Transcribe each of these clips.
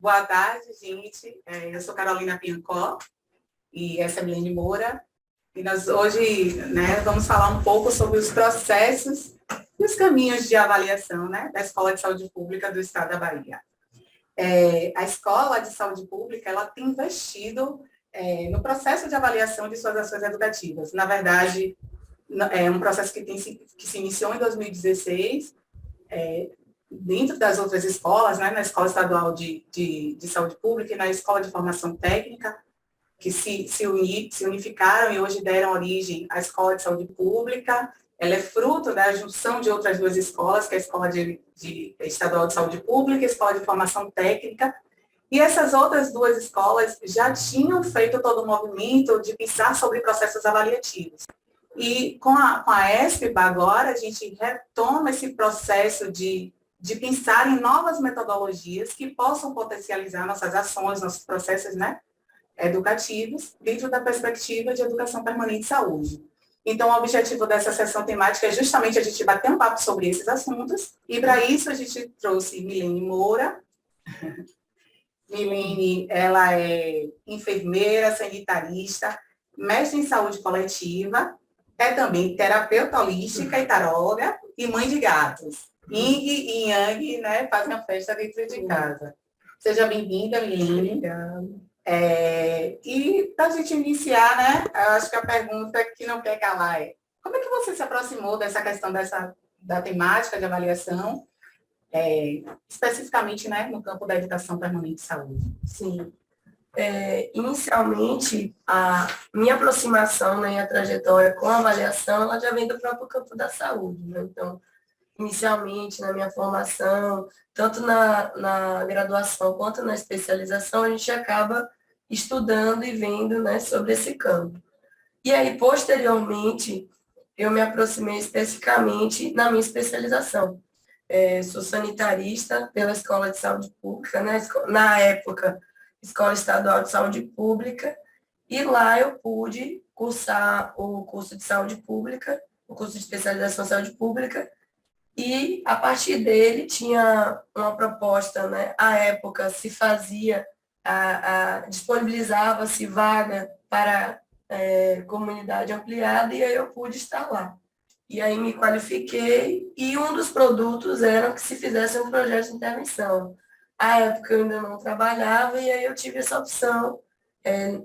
Boa tarde, gente. Eu sou Carolina Piancó e essa é Milene Moura. E nós hoje, vamos falar um pouco sobre os processos e os caminhos de avaliação, da Escola de Saúde Pública do Estado da Bahia. A Escola de Saúde Pública, ela tem investido no processo de avaliação de suas ações educativas. Na verdade, é um processo que se iniciou em 2016, dentro das outras escolas, na Escola Estadual de Saúde Pública e na Escola de Formação Técnica, que se unificaram e hoje deram origem à Escola de Saúde Pública. Ela é fruto da junção de outras duas escolas, que é a Escola Estadual de Saúde Pública e a Escola de Formação Técnica. E essas outras duas escolas já tinham feito todo o movimento de pensar sobre processos avaliativos. E com a ESPBA agora, a gente retoma esse processo de pensar em novas metodologias que possam potencializar nossas ações, nossos processos educativos, dentro da perspectiva de educação permanente e saúde. Então, o objetivo dessa sessão temática é justamente a gente bater um papo sobre esses assuntos, e para isso a gente trouxe Milene Moura. Milene, ela é enfermeira, sanitarista, mestre em saúde coletiva, é também terapeuta holística e taróloga e mãe de gatos. Ying e Yang, fazem a festa dentro de casa. Seja bem-vinda, Milene. E para a gente iniciar, eu acho que a pergunta que não quer calar é: como é que você se aproximou dessa questão da temática de avaliação, especificamente no campo da educação permanente e saúde? Sim. Inicialmente, a minha aproximação e a trajetória com a avaliação, ela já vem do próprio campo da saúde. Então, inicialmente, na minha formação, tanto na graduação quanto na especialização, a gente acaba estudando e vendo sobre esse campo. E aí, posteriormente, eu me aproximei especificamente na minha especialização. Sou sanitarista pela Escola de Saúde Pública, na época, Escola Estadual de Saúde Pública, e lá eu pude cursar o curso de saúde pública, o curso de especialização em saúde pública, e a partir dele tinha uma proposta, à época se fazia, disponibilizava-se vaga para comunidade ampliada, e aí eu pude estar lá. E aí me qualifiquei, e um dos produtos era que se fizesse um projeto de intervenção. À época eu ainda não trabalhava, e aí eu tive essa opção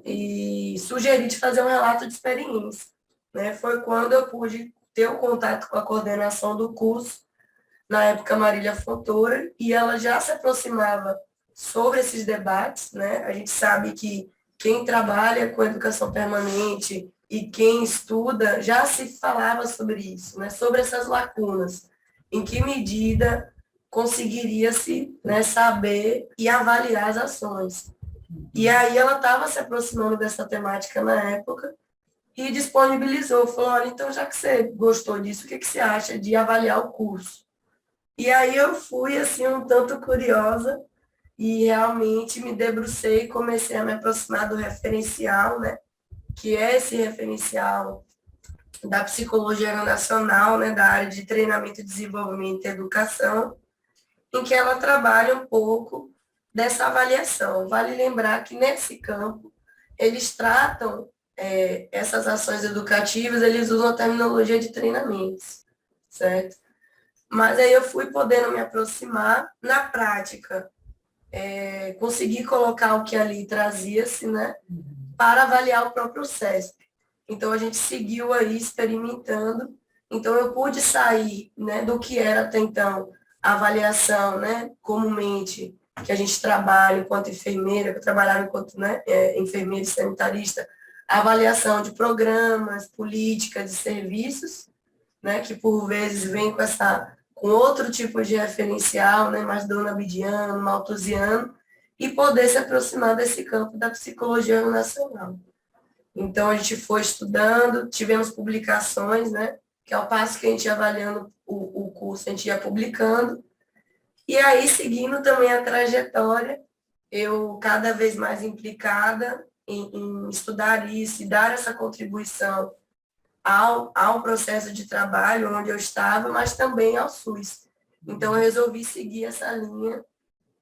e sugeri de fazer um relato de experiência. Foi quando eu pude ter o contato com a coordenação do curso, na época Marília Fontoura, e ela já se aproximava sobre esses debates. A gente sabe que quem trabalha com educação permanente e quem estuda já se falava sobre isso, sobre essas lacunas, em que medida conseguiria-se saber e avaliar as ações. E aí ela estava se aproximando dessa temática na época e disponibilizou, falou: olha, então já que você gostou disso, o que você acha de avaliar o curso? E aí eu fui assim um tanto curiosa e realmente me debrucei e comecei a me aproximar do referencial, que é esse referencial da psicologia nacional, da área de treinamento, desenvolvimento e educação, em que ela trabalha um pouco dessa avaliação. Vale lembrar que nesse campo eles tratam essas ações educativas, eles usam a terminologia de treinamentos, certo? Mas aí eu fui podendo me aproximar na prática, conseguir colocar o que ali trazia-se, para avaliar o próprio CESP. Então, a gente seguiu aí experimentando. Então, eu pude sair do que era até então a avaliação, comumente, que a gente trabalha enquanto enfermeira, que eu trabalhava enquanto enfermeira e sanitarista, a avaliação de programas, políticas de serviços, que por vezes vem com outro tipo de referencial, mais donabidiano, malthusiano, e poder se aproximar desse campo da psicologia nacional. Então, a gente foi estudando, tivemos publicações, que ao passo que a gente ia avaliando o curso, a gente ia publicando. E aí, seguindo também a trajetória, eu cada vez mais implicada em estudar isso e dar essa contribuição ao processo de trabalho onde eu estava, mas também ao SUS. Então, eu resolvi seguir essa linha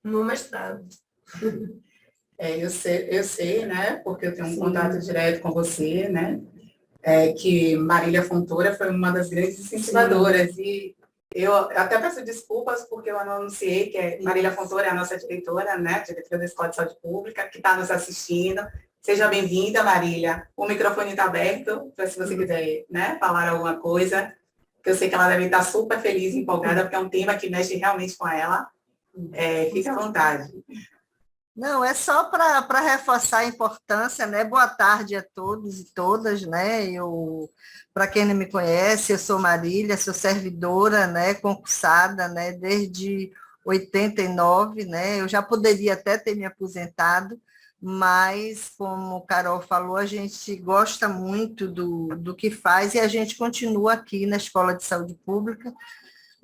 no mestrado. Eu sei, né, porque eu tenho um contato direto com você, né, que Marília Fontoura foi uma das grandes incentivadoras. Sim. E eu até peço desculpas porque eu não anunciei que Marília Fontoura é a nossa diretora, né, diretora da Escola de Saúde Pública, que está nos assistindo. Seja bem-vinda, Marília. O microfone está aberto, para se você quiser, né, falar alguma coisa, que eu sei que ela deve estar super feliz e empolgada, porque é um tema que mexe realmente com ela. Fica à vontade. Não, é só para reforçar a importância, né? Boa tarde a todos e todas, né? Para quem não me conhece, eu sou Marília, sou servidora, né? Concursada, né? Desde 89, né? Eu já poderia até ter me aposentado, mas, como o Carol falou, a gente gosta muito do que faz e a gente continua aqui na Escola de Saúde Pública,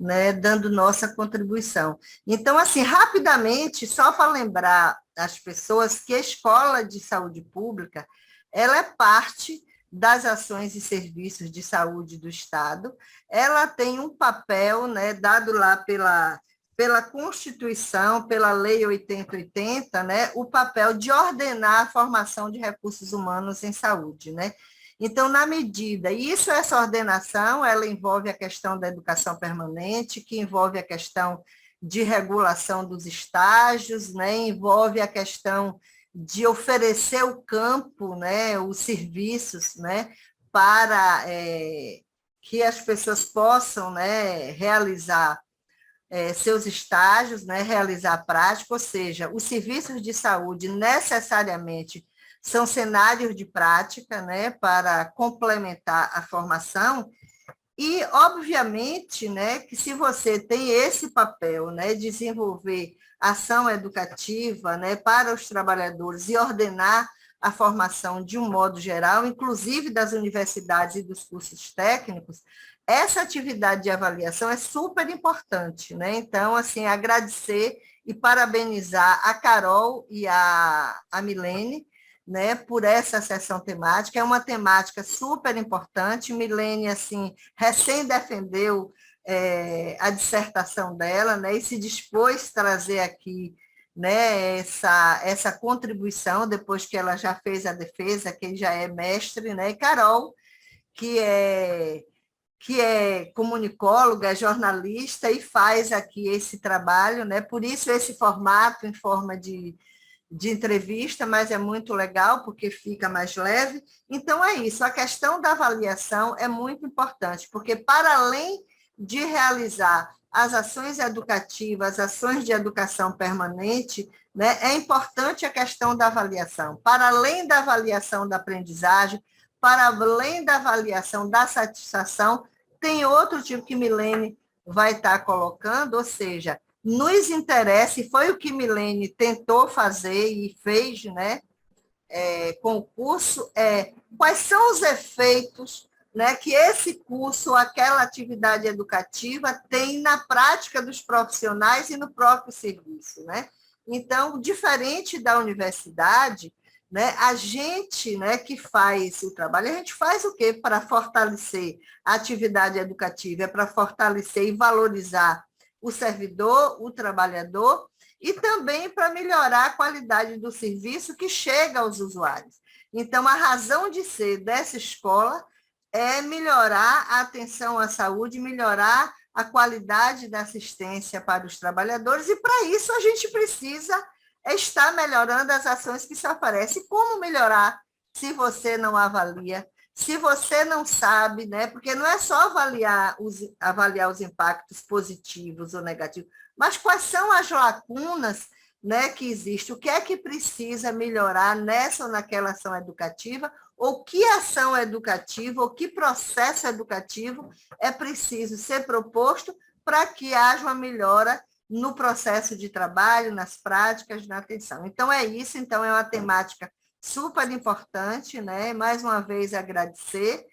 né, dando nossa contribuição. Então, assim, rapidamente, só para lembrar as pessoas que a Escola de Saúde Pública, ela é parte das ações e serviços de saúde do Estado, ela tem um papel, né, dado lá pela Constituição, pela Lei 8080, né, o papel de ordenar a formação de recursos humanos em saúde, né? Então, na medida, essa ordenação, ela envolve a questão da educação permanente, que envolve a questão de regulação dos estágios, né, envolve a questão de oferecer o campo, né, os serviços, né, para que as pessoas possam, né, realizar seus estágios, né, realizar a prática, ou seja, os serviços de saúde necessariamente são cenários de prática, né, para complementar a formação, e, obviamente, né, que se você tem esse papel, né, desenvolver ação educativa, né, para os trabalhadores e ordenar a formação de um modo geral, inclusive das universidades e dos cursos técnicos, essa atividade de avaliação é super importante, né? Então, assim, agradecer e parabenizar a Carol e a Milene, né, por essa sessão temática. É uma temática super importante. Milene, assim, recém defendeu a dissertação dela, né, e se dispôs a trazer aqui, né, essa contribuição, depois que ela já fez a defesa, que já é mestre, né, e Carol, que é comunicóloga, jornalista, e faz aqui esse trabalho, né, por isso esse formato em forma de entrevista, mas é muito legal, porque fica mais leve. Então, é isso, a questão da avaliação é muito importante, porque para além de realizar as ações educativas, ações de educação permanente, né, é importante a questão da avaliação. Para além da avaliação da aprendizagem, para além da avaliação da satisfação, tem outro tipo que Milene vai estar colocando, ou seja, nos interessa, e foi o que Milene tentou fazer e fez, né, com o curso, quais são os efeitos, né, que esse curso, aquela atividade educativa tem na prática dos profissionais e no próprio serviço, né? Então, diferente da universidade, né, a gente, né, que faz o trabalho, a gente faz o quê para fortalecer a atividade educativa? É para fortalecer e valorizar o servidor, o trabalhador, e também para melhorar a qualidade do serviço que chega aos usuários. Então, a razão de ser dessa escola é melhorar a atenção à saúde, melhorar a qualidade da assistência para os trabalhadores, e para isso a gente precisa estar melhorando as ações que se oferecem. Como melhorar se você não avalia? Se você não sabe, né? Porque não é só avaliar os impactos positivos ou negativos, mas quais são as lacunas, né, que existem, o que é que precisa melhorar nessa ou naquela ação educativa, ou que ação educativa, ou que processo educativo é preciso ser proposto para que haja uma melhora no processo de trabalho, nas práticas, na atenção. Então, é isso, então é uma temática super importante, né? Mais uma vez agradecer,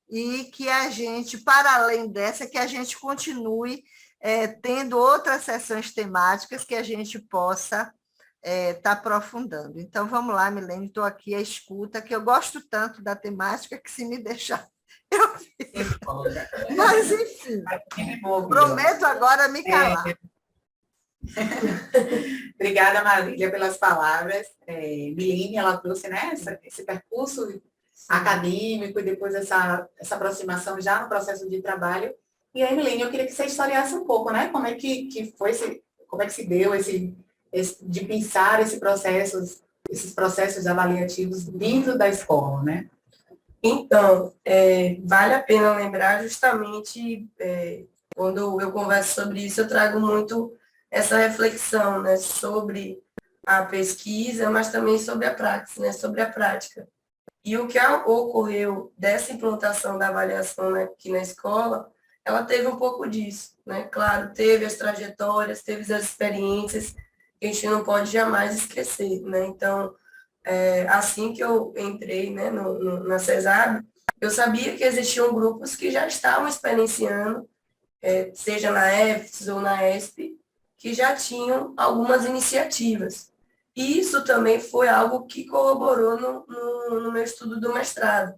e que a gente, para além dessa, que a gente continue tendo outras sessões temáticas que a gente possa estar aprofundando. Então, vamos lá, Milene, estou aqui à escuta, que eu gosto tanto da temática que, se me deixar, eu fico. Mas, enfim, prometo agora me calar. Obrigada, Marília, pelas palavras. Miline, ela trouxe, né, esse percurso acadêmico e depois essa aproximação já no processo de trabalho. E aí, Miline, eu queria que você historiasse um pouco, né, como é que foi como é que se deu de pensar esses processos avaliativos dentro da escola, né? Então, vale a pena lembrar justamente, quando eu converso sobre isso, eu trago muito essa reflexão, né, sobre a pesquisa, mas também sobre a prática, né, sobre a prática. E o que ocorreu dessa implantação da avaliação, né, aqui na escola, ela teve um pouco disso, né? Claro, teve as trajetórias, teve as experiências que a gente não pode jamais esquecer, né? Então, assim que eu entrei, né, na CESAB, eu sabia que existiam grupos que já estavam experienciando, seja na EFES ou na ESP, que já tinham algumas iniciativas. E isso também foi algo que corroborou no meu estudo do mestrado,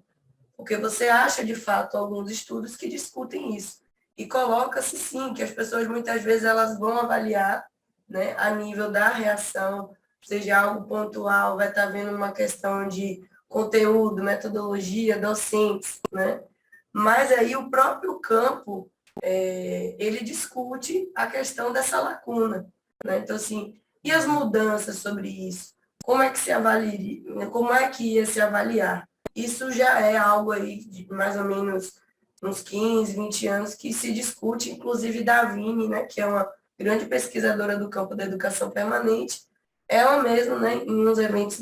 porque você acha, de fato, alguns estudos que discutem isso. E coloca-se, sim, que as pessoas, muitas vezes, elas vão avaliar, né, a nível da reação, seja algo pontual, vai estar vendo uma questão de conteúdo, metodologia, docentes, né? Mas aí o próprio campo, ele discute a questão dessa lacuna, né? Então, assim, e as mudanças sobre isso? Como é que se avalia, como é que ia se avaliar? Isso já é algo aí de mais ou menos uns 15, 20 anos que se discute, inclusive da Vini, né, que é uma grande pesquisadora do campo da educação permanente, ela mesma, né, em uns eventos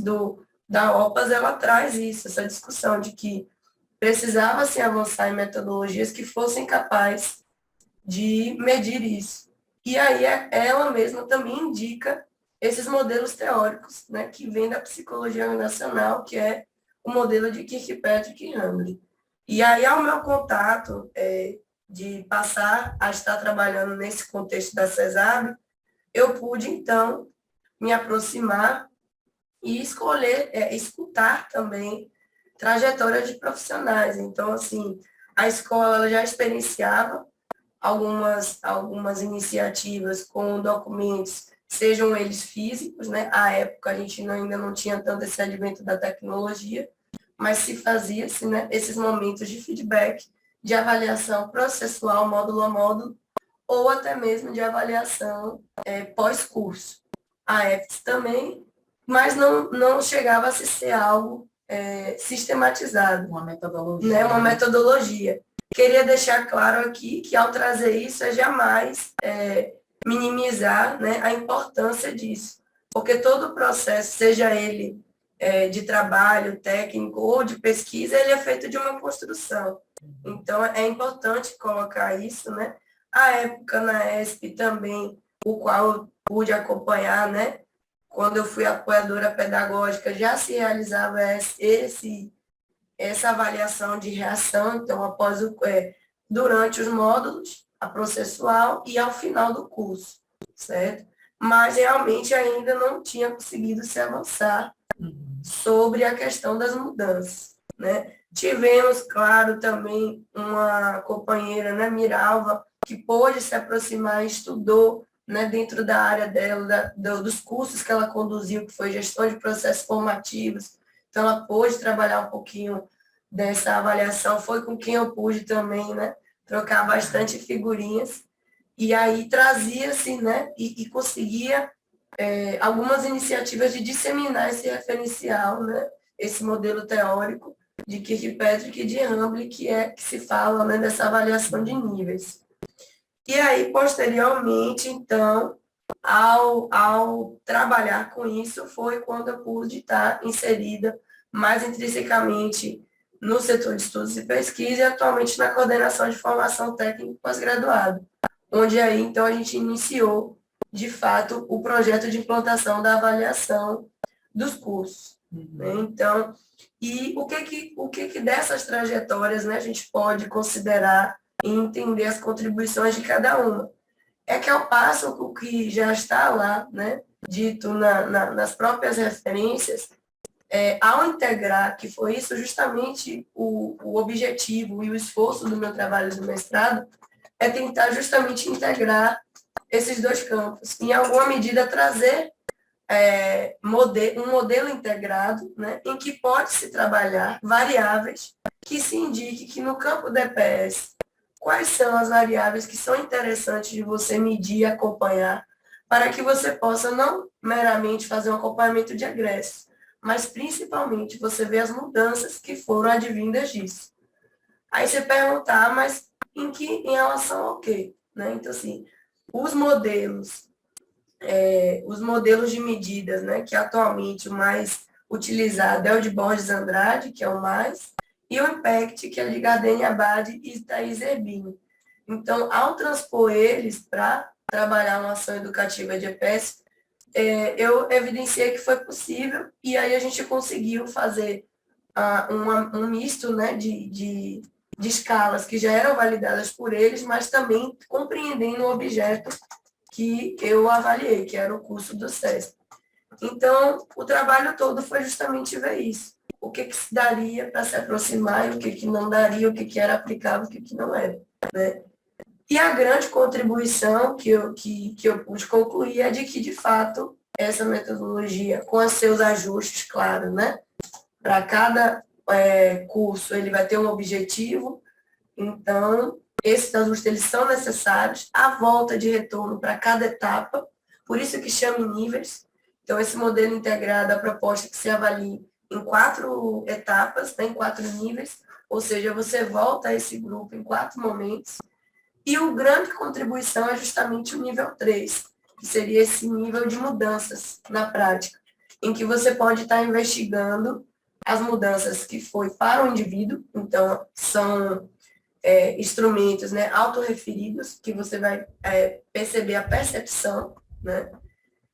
da OPAS, ela traz isso, essa discussão de que precisava se avançar em metodologias que fossem capazes de medir isso. E aí ela mesma também indica esses modelos teóricos, né, que vêm da psicologia organizacional, que é o modelo de Kirkpatrick e Hamblin. E aí, ao meu contato de passar a estar trabalhando nesse contexto da CESAB, eu pude, então, me aproximar e escolher, escutar também trajetórias de profissionais. Então, assim, a escola ela já experienciava algumas iniciativas com documentos, sejam eles físicos, né? À época a gente ainda não tinha tanto esse advento da tecnologia, mas se fazia-se, né, esses momentos de feedback, de avaliação processual, módulo a módulo, ou até mesmo de avaliação pós-curso. A EFTS também, mas não chegava a ser algo sistematizado. Uma metodologia. Né, uma metodologia. Queria deixar claro aqui que, ao trazer isso, é jamais minimizar, né, a importância disso. Porque todo o processo, seja ele de trabalho técnico ou de pesquisa, ele é feito de uma construção. Então, é importante colocar isso, né? A época na ESP também, o qual eu pude acompanhar, né? Quando eu fui apoiadora pedagógica, já se realizava essa avaliação de reação, então, durante os módulos, a processual e ao final do curso, certo? Mas, realmente, ainda não tinha conseguido se avançar sobre a questão das mudanças, né? Tivemos, claro, também uma companheira, né, Miralva, que pôde se aproximar e estudou, né, dentro da área dela, dos cursos que ela conduziu, que foi gestão de processos formativos. Então, ela pôde trabalhar um pouquinho dessa avaliação, foi com quem eu pude também, né, trocar bastante figurinhas, e aí trazia-se, né, e conseguia algumas iniciativas de disseminar esse referencial, né, esse modelo teórico de Kirkpatrick e de Hamblin, que se fala, né, dessa avaliação de níveis. E aí, posteriormente, então, ao trabalhar com isso, foi quando eu pude estar inserida mais intrinsecamente no setor de estudos e pesquisa e atualmente na coordenação de formação técnica pós-graduado, onde aí, então, a gente iniciou, de fato, o projeto de implantação da avaliação dos cursos. Né? Então, e o que dessas trajetórias, né, a gente pode considerar e entender as contribuições de cada uma? É que, ao passo com o que já está lá, né, dito nas próprias referências, ao integrar, que foi isso justamente o objetivo e o esforço do meu trabalho de mestrado, é tentar justamente integrar esses dois campos. Em alguma medida, trazer um modelo integrado, né, em que pode-se trabalhar variáveis que se indique que no campo DPS, quais são as variáveis que são interessantes de você medir e acompanhar, para que você possa não meramente fazer um acompanhamento de egressos, mas principalmente você ver as mudanças que foram advindas disso. Aí você perguntar, mas em relação ao quê? Né? Então, assim, os modelos de medidas, né, que atualmente o mais utilizado é o de Borges Andrade, que é o mais, e o IMPACT, que é de Gardenia Abad e Thaís Erbini. Então, ao transpor eles para trabalhar uma ação educativa de EPS, eu evidenciei que foi possível, e aí a gente conseguiu fazer um misto, né, de escalas que já eram validadas por eles, mas também compreendendo o objeto que eu avaliei, que era o curso do SESC. Então, o trabalho todo foi justamente ver isso. O que se daria para se aproximar e o que não daria, o que era aplicável e o que não era. Né? E a grande contribuição que eu pude concluir é de que, de fato, essa metodologia, com os seus ajustes, claro, né? Para cada curso, ele vai ter um objetivo, então, esses ajustes eles são necessários, a volta de retorno para cada etapa, por isso que chama em níveis. Então, esse modelo integrado, a proposta é que se avalie em 4 etapas, né, em 4 níveis, ou seja, você volta a esse grupo em 4 momentos. E o grande contribuição é justamente o nível 3, que seria esse nível de mudanças na prática, em que você pode estar investigando as mudanças que foi para o indivíduo, então são instrumentos, né, autorreferidos, que você vai perceber a percepção, né?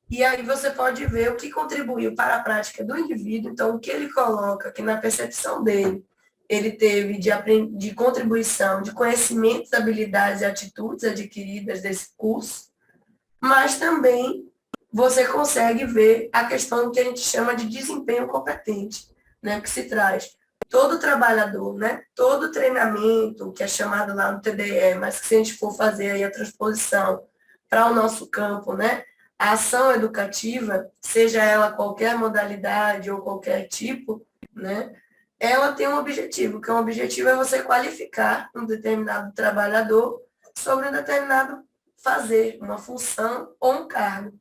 E aí você pode ver o que contribuiu para a prática do indivíduo, então o que ele coloca que na percepção dele, ele teve de contribuição, de conhecimentos, habilidades e atitudes adquiridas desse curso, mas também você consegue ver a questão que a gente chama de desempenho competente, né, que se traz todo trabalhador, né, todo treinamento, que é chamado lá no TDE, mas que se a gente for fazer aí a transposição para o nosso campo, né, a ação educativa, seja ela qualquer modalidade ou qualquer tipo, né, ela tem um objetivo, que o objetivo é você qualificar um determinado trabalhador sobre um determinado fazer, uma função ou um cargo.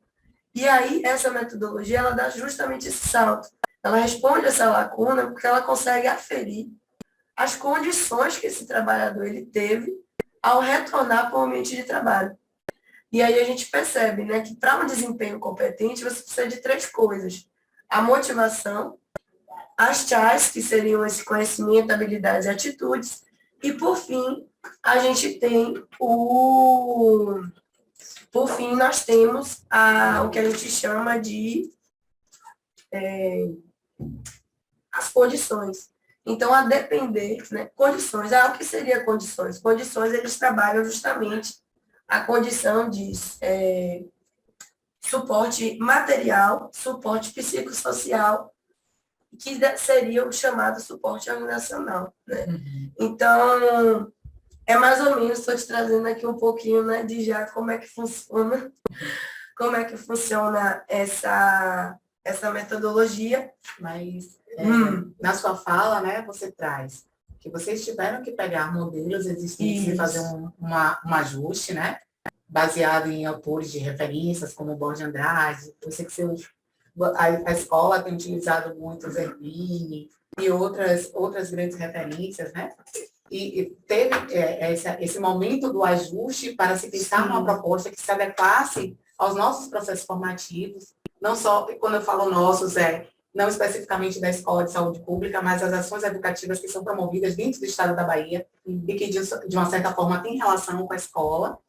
E aí, essa metodologia, ela dá justamente esse salto. Ela responde essa lacuna porque ela consegue aferir as condições que esse trabalhador ele teve ao retornar para o ambiente de trabalho. E aí a gente percebe, né, que para um desempenho competente, você precisa de 3 coisas. A motivação, as CHAs, que seriam esse conhecimento, habilidades e atitudes, e, por fim, a gente tem Por fim, nós temos o que a gente chama de as condições. Então, a depender, né, condições. O que seria condições? Condições, eles trabalham justamente a condição de suporte material, suporte psicossocial, que seria o chamado suporte organizacional. Né? Então, é mais ou menos, estou te trazendo aqui um pouquinho, né, de já como é que funciona, essa metodologia. Mas na sua fala, né, você traz que vocês tiveram que pegar modelos existentes e fazer um ajuste, né, baseado em autores de referências, como Borges Andrade. Eu sei que a escola tem utilizado muito o Zerbini e outras grandes referências, né? E teve esse momento do ajuste para se pensar numa proposta que se adequasse aos nossos processos formativos, não só, quando eu falo nossos, não especificamente da Escola de Saúde Pública, mas as ações educativas que são promovidas dentro do Estado da Bahia e que, de uma certa forma, tem relação com a escola.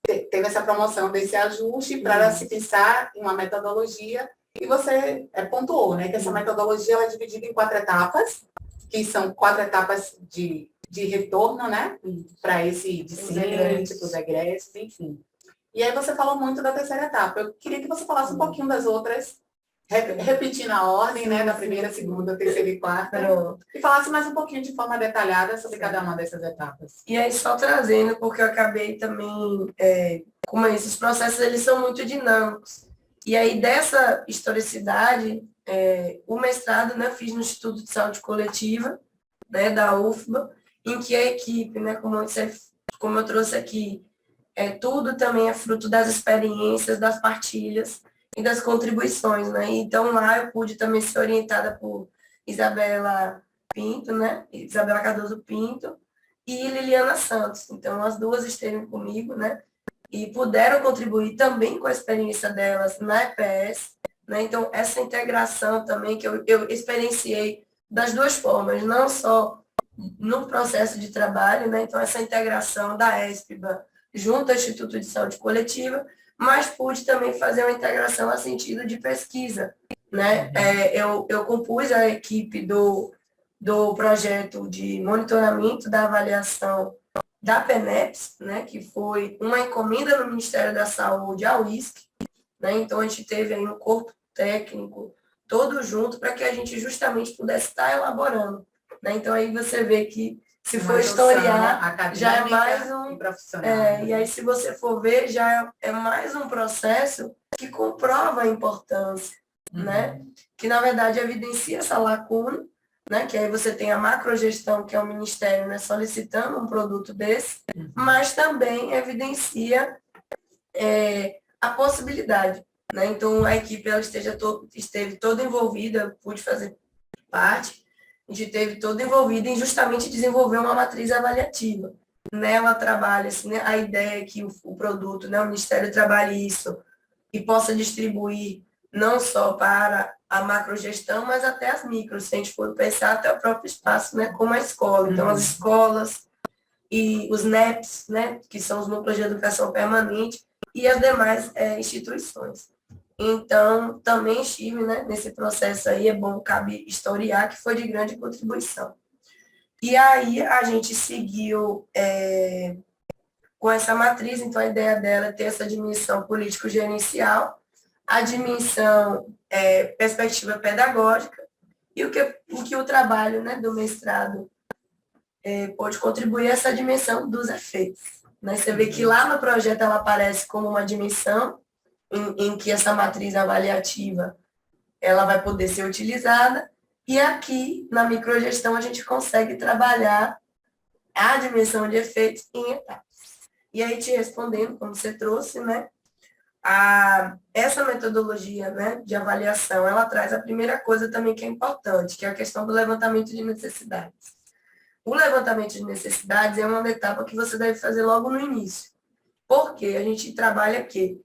Teve essa promoção desse ajuste para se pensar em uma metodologia, e você pontuou, né, que essa metodologia ela é dividida em 4 etapas, que são 4 etapas de retorno, né, para esse discente, para os egressos, enfim. E aí você falou muito da terceira etapa. Eu queria que você falasse um pouquinho das outras Repetindo a ordem, né, da primeira, segunda, terceira e quarta, Pronto. e falasse mais um pouquinho de forma detalhada sobre cada uma dessas etapas. E aí, só trazendo, porque eu acabei também, como esses processos, eles são muito dinâmicos. E aí, dessa historicidade, o mestrado, né, fiz no Instituto de Saúde Coletiva, né, da UFBA, em que a equipe, né, como eu trouxe aqui, tudo também é fruto das experiências, das partilhas e das contribuições, né? Então, lá eu pude também ser orientada por Isabela Pinto, né? Isabela Cardoso Pinto e Liliana Santos. Então, as duas esteve comigo, né? E puderam contribuir também com a experiência delas na EPS, né? Então, essa integração também que eu experienciei das duas formas, não só no processo de trabalho, né? Então, essa integração da ESPBA junto ao Instituto de Saúde Coletiva, mas pude também fazer uma integração a sentido de pesquisa, né? Eu compus a equipe do projeto de monitoramento da avaliação da PENEPS, né? Que foi uma encomenda no Ministério da Saúde ao ISC, né? Então, a gente teve aí um corpo técnico todo junto para que a gente justamente pudesse estar elaborando, né? Então, aí você vê que se for historiar, já é mais um profissional. E aí, se você for ver, já é mais um processo que comprova a importância, né? Que, na verdade, evidencia essa lacuna, né? Que aí você tem a macrogestão, que é o Ministério, né, solicitando um produto desse, mas também evidencia a possibilidade, né? Então, a equipe ela esteve toda envolvida, eu pude fazer parte, a gente esteve toda envolvida em justamente desenvolver uma matriz avaliativa. Nela trabalha assim, né, a ideia é que o produto, né, o Ministério trabalhe isso e possa distribuir não só para a macrogestão, mas até as micros, se a gente for pensar até o próprio espaço, né, como a escola. Então, as escolas e os NEPs, né, que são os núcleos de educação permanente, e as demais instituições. Então, também estive, né, nesse processo aí, é bom, cabe historiar, que foi de grande contribuição. E aí, a gente seguiu com essa matriz, então a ideia dela é ter essa dimensão político-gerencial, a dimensão perspectiva pedagógica, e o que o trabalho, né, do mestrado pode contribuir é essa dimensão dos efeitos. Né? Você vê que lá no projeto ela aparece como uma dimensão em que essa matriz avaliativa ela vai poder ser utilizada, e aqui na microgestão a gente consegue trabalhar a dimensão de efeitos em etapas. E aí, te respondendo, como você trouxe, né, essa metodologia, né, de avaliação, ela traz a primeira coisa também que é importante, que é a questão do levantamento de necessidades. O levantamento de necessidades é uma etapa que você deve fazer logo no início. Porque a gente trabalha aqui,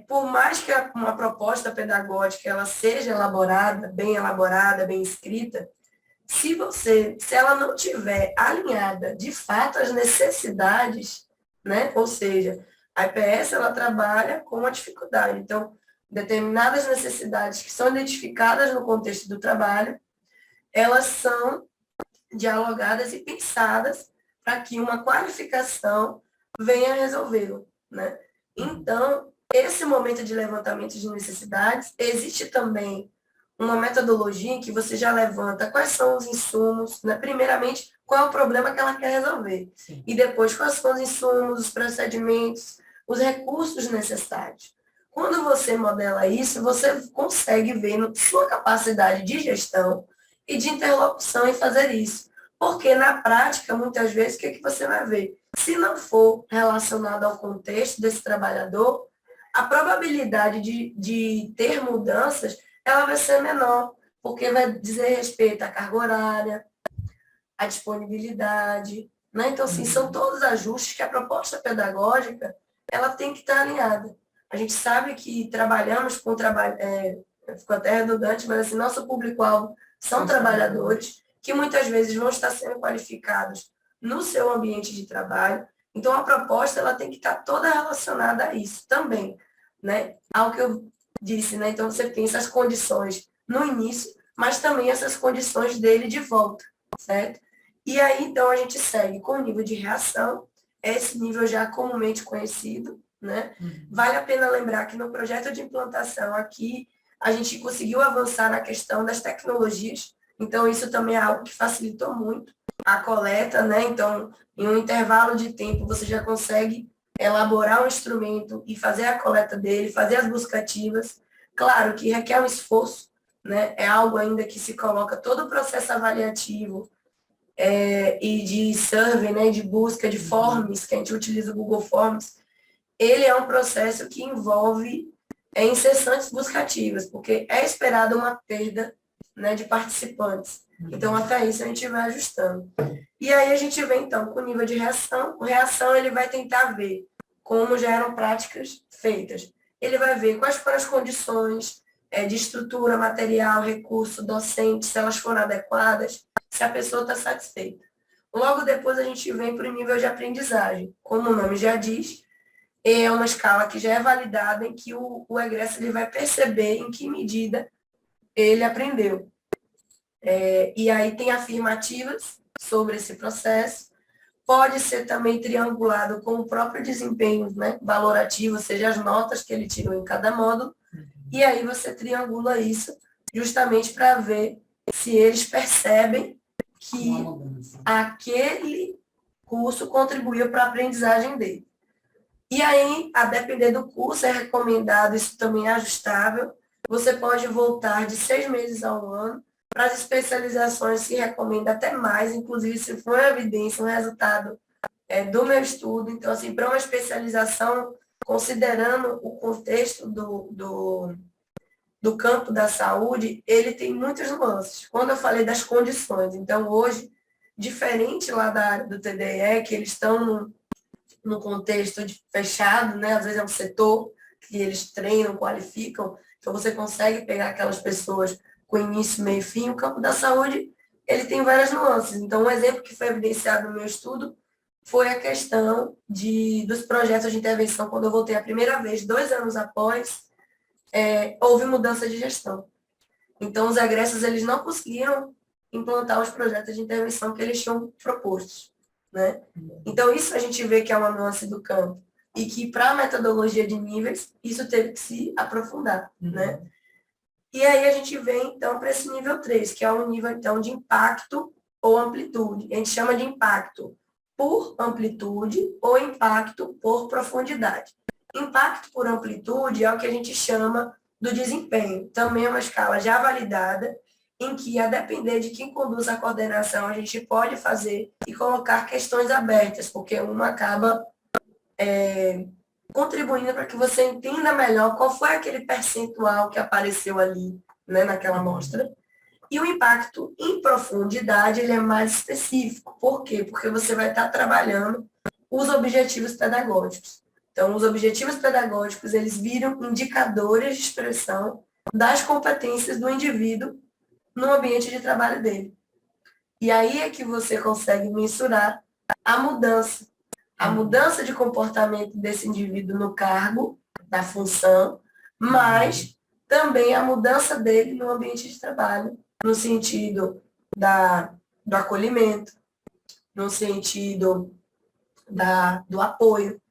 por mais que uma proposta pedagógica ela seja elaborada, bem escrita, se ela não tiver alinhada de fato às necessidades, né? Ou seja, a IPS ela trabalha com uma dificuldade. Então, determinadas necessidades que são identificadas no contexto do trabalho, elas são dialogadas e pensadas para que uma qualificação venha resolvê-lo, né? Então, esse momento de levantamento de necessidades, existe também uma metodologia em que você já levanta quais são os insumos, né? Primeiramente, qual é o problema que ela quer resolver. Sim. E depois, quais são os insumos, os procedimentos, os recursos necessários. Quando você modela isso, você consegue ver na sua capacidade de gestão e de interlocução em fazer isso. Porque, na prática, muitas vezes, o que você vai ver? Se não for relacionado ao contexto desse trabalhador, a probabilidade de ter mudanças, ela vai ser menor, porque vai dizer respeito à carga horária, à disponibilidade, né? Então, assim, são todos ajustes que a proposta pedagógica, ela tem que estar alinhada. A gente sabe que trabalhamos com trabalho, ficou até redundante, mas assim, nosso público-alvo são trabalhadores que muitas vezes vão estar sendo qualificados no seu ambiente de trabalho. Então, a proposta ela tem que estar toda relacionada a isso também, né? Ao que eu disse, né? Então, você pensa as condições no início, mas também essas condições dele de volta, certo? E aí, então, a gente segue com o nível de reação, esse nível já comumente conhecido, né? Vale a pena lembrar que no projeto de implantação aqui, a gente conseguiu avançar na questão das tecnologias, então isso também é algo que facilitou muito a coleta, né? Então, em um intervalo de tempo, você já consegue elaborar um instrumento e fazer a coleta dele, fazer as buscativas. Claro que requer um esforço, né? É algo ainda que se coloca todo o processo avaliativo e de survey, né? De busca de forms, que a gente utiliza o Google Forms. Ele é um processo que envolve incessantes buscativas, porque é esperada uma perda, né, de participantes. Então, até isso a gente vai ajustando. E aí a gente vem, então, com o nível de reação. O reação, ele vai tentar ver como já eram práticas feitas. Ele vai ver quais foram as condições de estrutura, material, recurso, docente, se elas foram adequadas, se a pessoa está satisfeita. Logo depois a gente vem para o nível de aprendizagem. Como o nome já diz, é uma escala que já é validada, em que o egresso ele vai perceber em que medida ele aprendeu. E aí tem afirmativas sobre esse processo, pode ser também triangulado com o próprio desempenho, né, valorativo, ou seja, as notas que ele tirou em cada módulo, e aí você triangula isso justamente para ver se eles percebem que aquele curso contribuiu para a aprendizagem dele. E aí, a depender do curso, é recomendado, isso também é ajustável, você pode voltar de 6 meses a 1 ano. Para as especializações se recomenda até mais, inclusive se for evidência, um resultado do meu estudo. Então, assim, para uma especialização, considerando o contexto do campo da saúde, ele tem muitas nuances. Quando eu falei das condições, então hoje, diferente lá da área do TDE, que eles estão no contexto fechado, né? Às vezes é um setor que eles treinam, qualificam, então você consegue pegar aquelas pessoas com início, meio e fim. O campo da saúde, ele tem várias nuances. Então, um exemplo que foi evidenciado no meu estudo foi a questão dos projetos de intervenção. Quando eu voltei a primeira vez, 2 anos após, houve mudança de gestão. Então, os egressos, eles não conseguiram implantar os projetos de intervenção que eles tinham propostos, né? Então, isso a gente vê que é uma nuance do campo. E que, para a metodologia de níveis, isso teve que se aprofundar, né? E aí a gente vem, então, para esse nível 3, que é um nível, então, de impacto ou amplitude. A gente chama de impacto por amplitude ou impacto por profundidade. Impacto por amplitude é o que a gente chama do desempenho. Também é uma escala já validada, em que, a depender de quem conduz a coordenação, a gente pode fazer e colocar questões abertas, porque uma acaba contribuindo para que você entenda melhor qual foi aquele percentual que apareceu ali, né, naquela amostra. E o impacto em profundidade, ele é mais específico. Por quê? Porque você vai estar trabalhando os objetivos pedagógicos. Então, os objetivos pedagógicos, eles viram indicadores de expressão das competências do indivíduo no ambiente de trabalho dele. E aí é que você consegue mensurar a mudança de comportamento desse indivíduo no cargo, da função, mas também a mudança dele no ambiente de trabalho, no sentido do acolhimento, no sentido do apoio,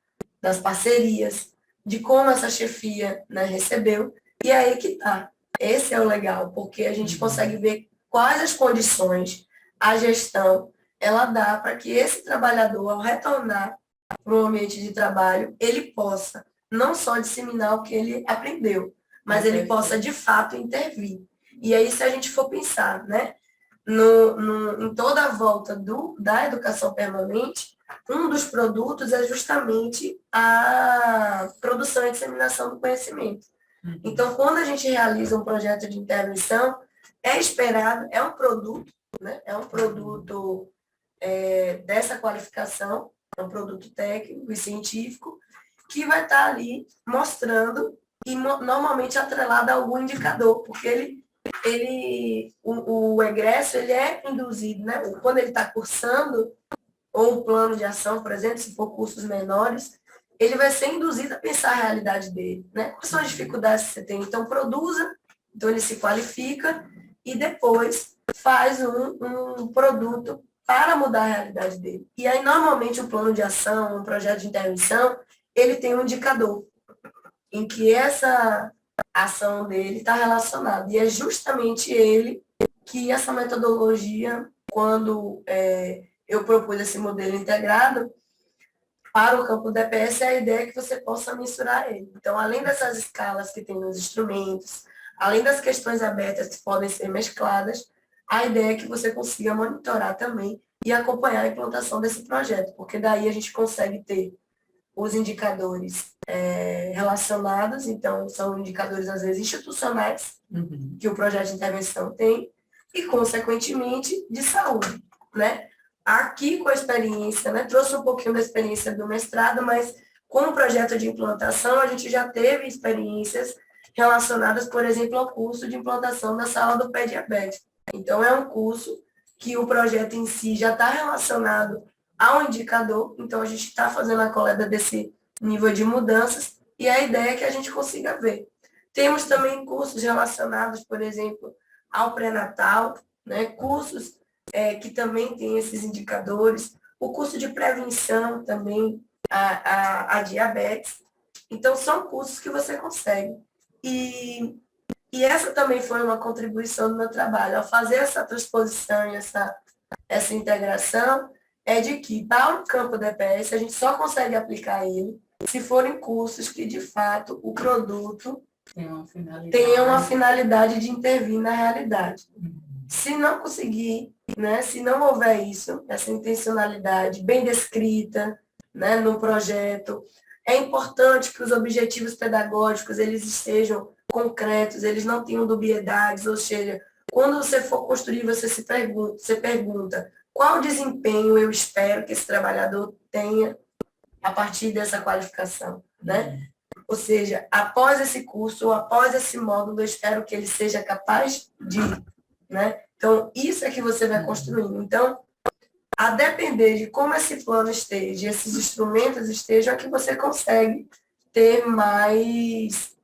das parcerias, de como essa chefia, né, recebeu. E aí que tá. Esse é o legal, porque a gente consegue ver quais as condições a gestão ela dá para que esse trabalhador, ao retornar para o ambiente de trabalho, ele possa não só disseminar o que ele aprendeu, mas ele possa, de fato, intervir. E aí, se a gente for pensar, né, em toda a volta da educação permanente, um dos produtos é justamente a produção e disseminação do conhecimento. Então, quando a gente realiza um projeto de intervenção, é esperado, é um produto, né, é um produto dessa qualificação, é um produto técnico e científico, que vai estar ali mostrando e normalmente atrelado a algum indicador, porque o egresso, ele é induzido, né? Quando ele está cursando, ou um plano de ação, por exemplo, se for cursos menores, ele vai ser induzido a pensar a realidade dele, né? Quais são as dificuldades que você tem? Então, produza, então ele se qualifica e depois faz um produto para mudar a realidade dele. E aí, normalmente, o plano de ação, um projeto de intervenção, ele tem um indicador em que ação dele está relacionada. E é justamente ele que essa metodologia, quando eu propus esse modelo integrado, para o campo DPS, a ideia é que você possa mensurar ele. Então, além dessas escalas que tem nos instrumentos, além das questões abertas que podem ser mescladas, a ideia é que você consiga monitorar também e acompanhar a implantação desse projeto, porque daí a gente consegue ter os indicadores relacionados, então são indicadores, às vezes, institucionais, que o projeto de intervenção tem, e, consequentemente, de saúde, né? Aqui, com a experiência, né, trouxe um pouquinho da experiência do mestrado, mas com o projeto de implantação, a gente já teve experiências relacionadas, por exemplo, ao curso de implantação da sala do pé diabético. Então, é um curso que o projeto em si já está relacionado ao indicador, então a gente está fazendo a coleta desse nível de mudanças, e a ideia é que a gente consiga ver. Temos também cursos relacionados, por exemplo, ao pré-natal, né, cursos que também tem esses indicadores, o curso de prevenção também a diabetes. Então, são cursos que você consegue. E essa também foi uma contribuição do meu trabalho. Ao fazer essa transposição e essa integração, é de que, para o campo DPS, a gente só consegue aplicar ele se forem cursos que, de fato, o produto tenha uma finalidade de intervir na realidade. Se não conseguir, né, se não houver isso, essa intencionalidade bem descrita, né, no projeto, é importante que os objetivos pedagógicos eles estejam concretos, eles não tenham dubiedades, ou seja, quando você for construir, você pergunta qual desempenho eu espero que esse trabalhador tenha a partir dessa qualificação, né? Ou seja, após esse curso, ou após esse módulo, eu espero que ele seja capaz de, né? Então, isso é que você vai construindo. Então, a depender de como esse plano esteja, esses instrumentos estejam, é que você consegue ter mais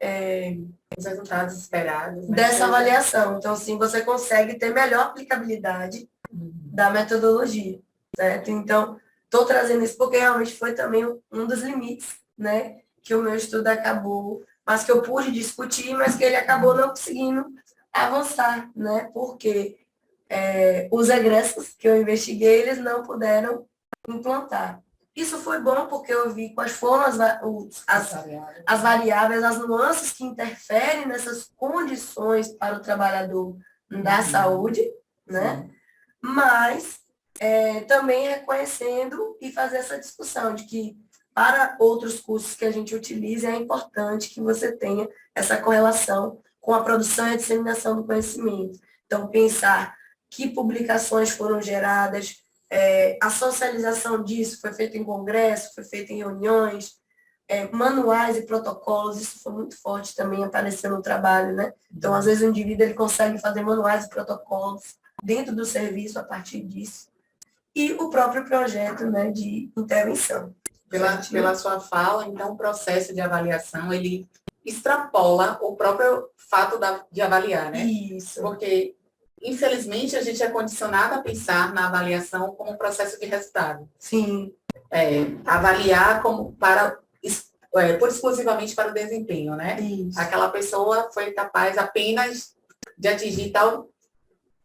os resultados esperados, né? Dessa avaliação. Então, sim, você consegue ter melhor aplicabilidade da metodologia, certo? Então, estou trazendo isso porque realmente foi também um dos limites, né, que o meu estudo acabou, mas que eu pude discutir, mas que ele acabou não conseguindo avançar, né, porque os egressos que eu investiguei, eles não puderam implantar. Isso foi bom porque eu vi quais foram as variáveis, as nuances que interferem nessas condições para o trabalhador da saúde, né? Mas também reconhecendo e fazer essa discussão de que para outros cursos que a gente utiliza é importante que você tenha essa correlação com a produção e a disseminação do conhecimento. Então, pensar que publicações foram geradas, a socialização disso foi feita em congresso, foi feita em reuniões, manuais e protocolos, isso foi muito forte também, apareceu no trabalho, né? Então, às vezes, o indivíduo ele consegue fazer manuais e protocolos dentro do serviço a partir disso. E o próprio projeto, né, de intervenção. Pela sua fala, então, o processo de avaliação, ele extrapola o próprio fato de avaliar, né? Isso. Porque, infelizmente, a gente é condicionado a pensar na avaliação como um processo de resultado. Sim. Avaliar como por exclusivamente para o desempenho, né? Isso. Aquela pessoa foi capaz apenas de atingir tal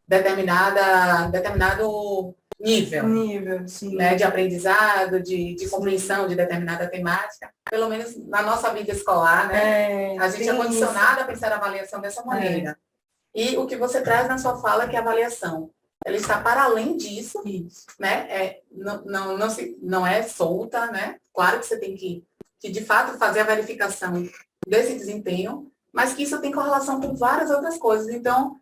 determinado nível, sim. Né, de aprendizado, de compreensão de determinada temática. Pelo menos na nossa vida escolar, né? A gente é condicionado a pensar a avaliação dessa maneira. E o que você traz na sua fala é que a avaliação, ela está para além disso, né? Não é solta, né? Claro que você tem que de fato fazer a verificação desse desempenho, mas que isso tem correlação com várias outras coisas. Então,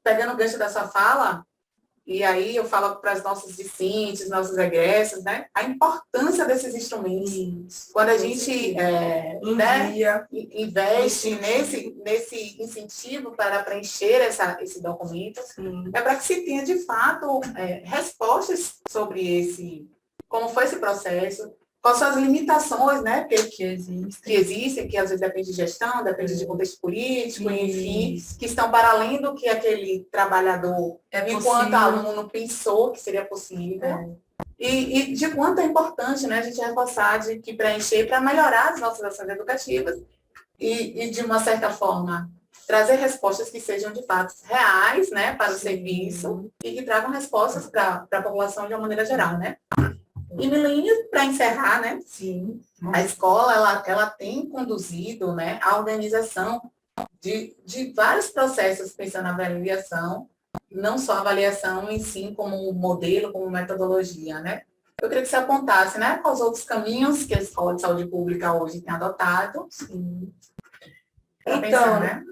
pegando o gancho da sua fala, e aí eu falo para os nossos discentes, nossos egressos, né? A importância desses instrumentos. Quando a gente investe nesse incentivo para preencher esse documento, é para que se tenha, de fato, respostas sobre como foi esse processo, quais são as limitações, né, que existem, que às vezes depende de gestão, depende de contexto político, enfim, que estão para além do que aquele trabalhador, enquanto aluno, pensou que seria possível. E de quanto é importante, né, a gente reforçar de que preencher para melhorar as nossas ações educativas e de uma certa forma, trazer respostas que sejam de fato reais, né, para o serviço e que tragam respostas para a população de uma maneira geral, né? E Milene, para encerrar, né? Sim. A escola ela tem conduzido, né, a organização de vários processos pensando na avaliação, não só a avaliação em si como modelo, como metodologia, né? Eu queria que você apontasse, né, quais outros caminhos que a Escola de Saúde Pública hoje tem adotado. Sim. Então, Então, né?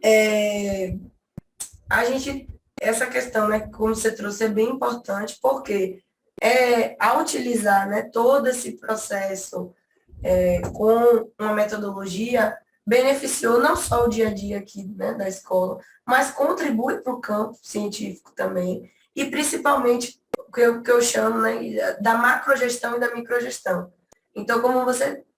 a gente, essa questão, né, como você trouxe, é bem importante, porque ao utilizar, né, todo esse processo com uma metodologia, beneficiou não só o dia a dia aqui, né, da escola, mas contribui para o campo científico também, e principalmente o que eu chamo, né, da macrogestão e da microgestão. Então,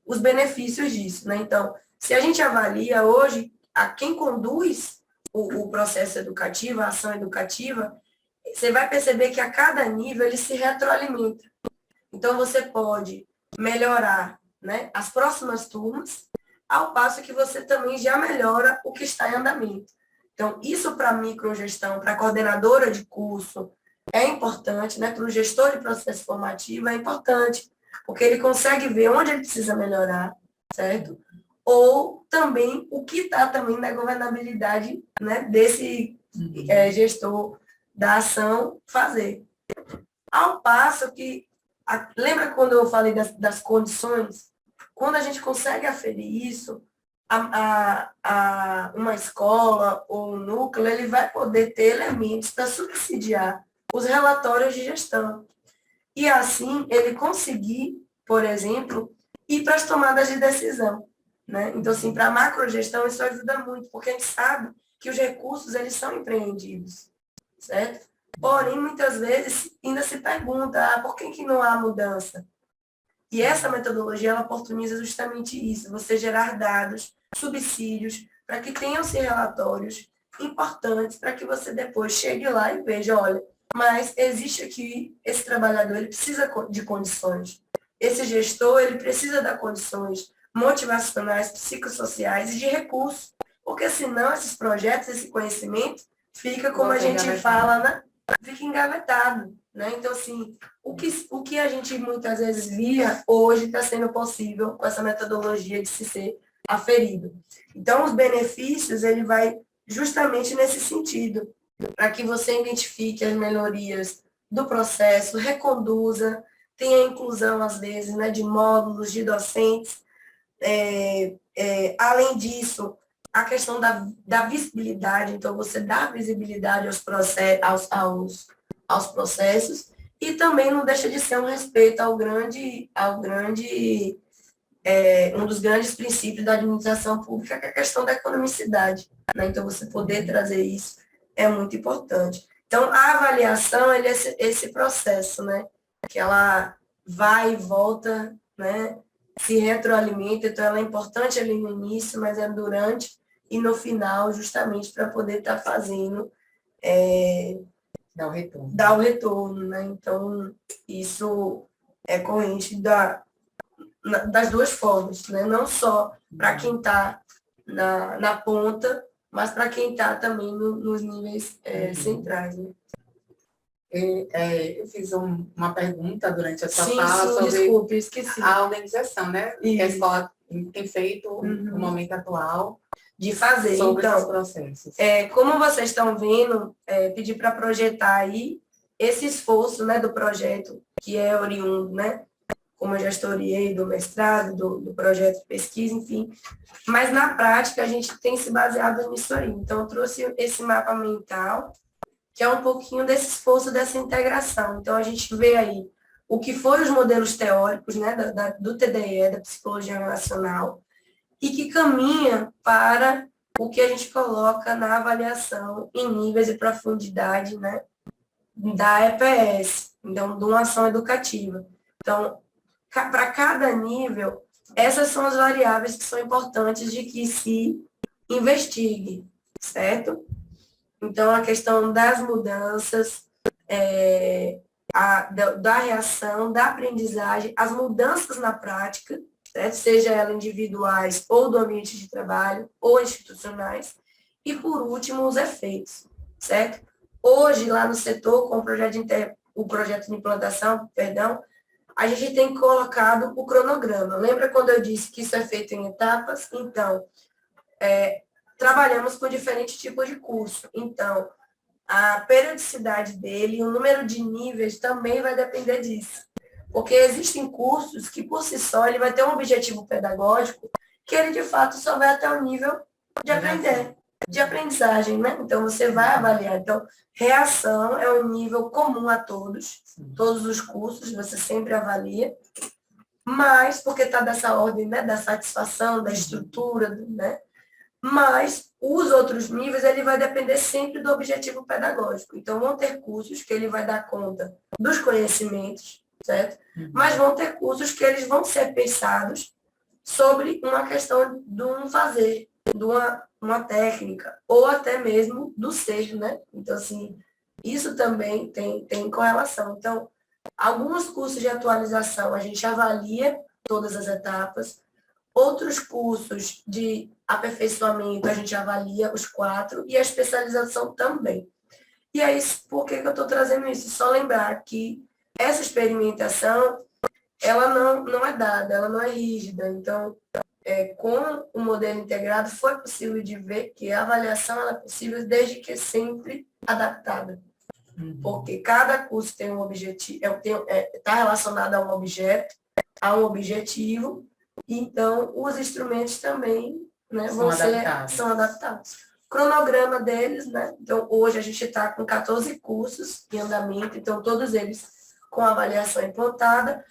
os benefícios disso, né? Então, se a gente avalia hoje, a quem conduz o processo educativo, a ação educativa, você vai perceber que a cada nível ele se retroalimenta. Então, você pode melhorar, né, as próximas turmas, ao passo que você também já melhora o que está em andamento. Então, isso para a microgestão, para a coordenadora de curso, é importante, né, para o gestor de processo formativo é importante, porque ele consegue ver onde ele precisa melhorar, certo? Ou também o que está também na governabilidade, né, desse gestor da ação fazer. Ao passo que, lembra quando eu falei das condições? Quando a gente consegue aferir isso, uma escola ou um núcleo, ele vai poder ter elementos para subsidiar os relatórios de gestão. E assim, ele conseguir, por exemplo, ir para as tomadas de decisão. Né? Então, assim, para a macrogestão, isso ajuda muito, porque a gente sabe que os recursos, eles são empreendidos, certo? Porém, muitas vezes, ainda se pergunta, por que não há mudança? E essa metodologia, ela oportuniza justamente isso, você gerar dados, subsídios, para que tenham-se relatórios importantes, para que você depois chegue lá e veja, olha, mas existe aqui, esse trabalhador, ele precisa de condições. Esse gestor, ele precisa dar condições motivacionais, psicossociais e de recursos, porque senão esses projetos, esse conhecimento, fica, como a gente fala, né? Fica engavetado, né? Então, assim, o que a gente muitas vezes via, hoje está sendo possível com essa metodologia de se ser aferido. Então, os benefícios, ele vai justamente nesse sentido, para que você identifique as melhorias do processo, reconduza, tenha inclusão, às vezes, né, de módulos, de docentes. Além disso, a questão da visibilidade, então você dá visibilidade aos processos e também não deixa de ser um respeito um dos grandes princípios da administração pública, que é a questão da economicidade. Né? Então, você poder trazer isso é muito importante. Então, a avaliação é esse processo, né? Que ela vai e volta, né? Se retroalimenta, então ela é importante ali no início, mas é durante e no final, justamente para poder estar fazendo dar o retorno, né? Então, isso é corrente das duas formas, né? Não só para quem está na ponta, mas para quem está também nos níveis centrais, né? Eu fiz uma pergunta durante a sua fala sobre desculpe, esqueci. A organização, né? Que a escola tem feito no momento atual de fazer. Sobre então, esses processos. Como vocês estão vendo, pedir para projetar aí esse esforço, né, do projeto, que é oriundo, né? Como eu já historiei do mestrado, do projeto de pesquisa, enfim. Mas, na prática, a gente tem se baseado nisso aí. Então, eu trouxe esse mapa mental, que é um pouquinho desse esforço, dessa integração. Então, a gente vê aí o que foram os modelos teóricos, né, do TDE, da psicologia relacional, e que caminha para o que a gente coloca na avaliação em níveis de profundidade, né, da EPS, então, de uma ação educativa. Então, para cada nível, essas são as variáveis que são importantes de que se investigue, certo? Então, a questão das mudanças, da reação, da aprendizagem, as mudanças na prática, certo? Seja ela individuais ou do ambiente de trabalho, ou institucionais. E, por último, os efeitos, certo? Hoje, lá no setor, com o projeto de implantação, perdão, a gente tem colocado o cronograma. Lembra quando eu disse que isso é feito em etapas? Então, trabalhamos com diferentes tipos de curso. Então, a periodicidade dele, o número de níveis também vai depender disso. Porque existem cursos que, por si só, ele vai ter um objetivo pedagógico que ele, de fato, só vai até o nível de aprender, de aprendizagem, né? Então, você vai avaliar. Então, reação é um nível comum a todos os cursos, você sempre avalia, mas, porque está dessa ordem, né, da satisfação, da estrutura, né? Mas os outros níveis, ele vai depender sempre do objetivo pedagógico. Então, vão ter cursos que ele vai dar conta dos conhecimentos, certo? Mas vão ter cursos que eles vão ser pensados sobre uma questão de um fazer, de uma técnica, ou até mesmo do ser, né? Então, assim, isso também tem correlação. Então, alguns cursos de atualização, a gente avalia todas as etapas. Outros cursos de aperfeiçoamento, a gente avalia os 4, e a especialização também. E aí, por que eu estou trazendo isso? Só lembrar que essa experimentação, ela não é dada, ela não é rígida. Então, com o modelo integrado, foi possível de ver que a avaliação ela é possível desde que sempre adaptada. Porque cada curso tem um objetivo, está relacionado a um objeto, a um objetivo, então os instrumentos também, né, são adaptados. O cronograma deles, né? Então, hoje a gente está com 14 cursos em andamento, então todos eles com avaliação implantada.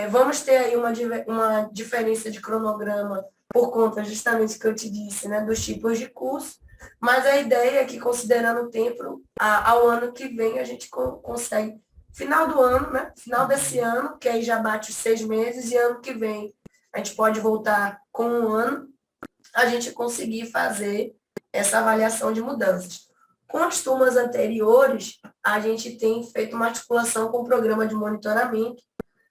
Vamos ter aí uma diferença de cronograma por conta justamente que eu te disse, né, dos tipos de curso, mas a ideia é que, considerando o tempo, ao ano que vem, a gente consegue, final do ano, né, final desse ano, que aí já bate os 6 meses, e ano que vem a gente pode voltar com um ano, a gente conseguir fazer essa avaliação de mudanças. Com as turmas anteriores, a gente tem feito uma articulação com o programa de monitoramento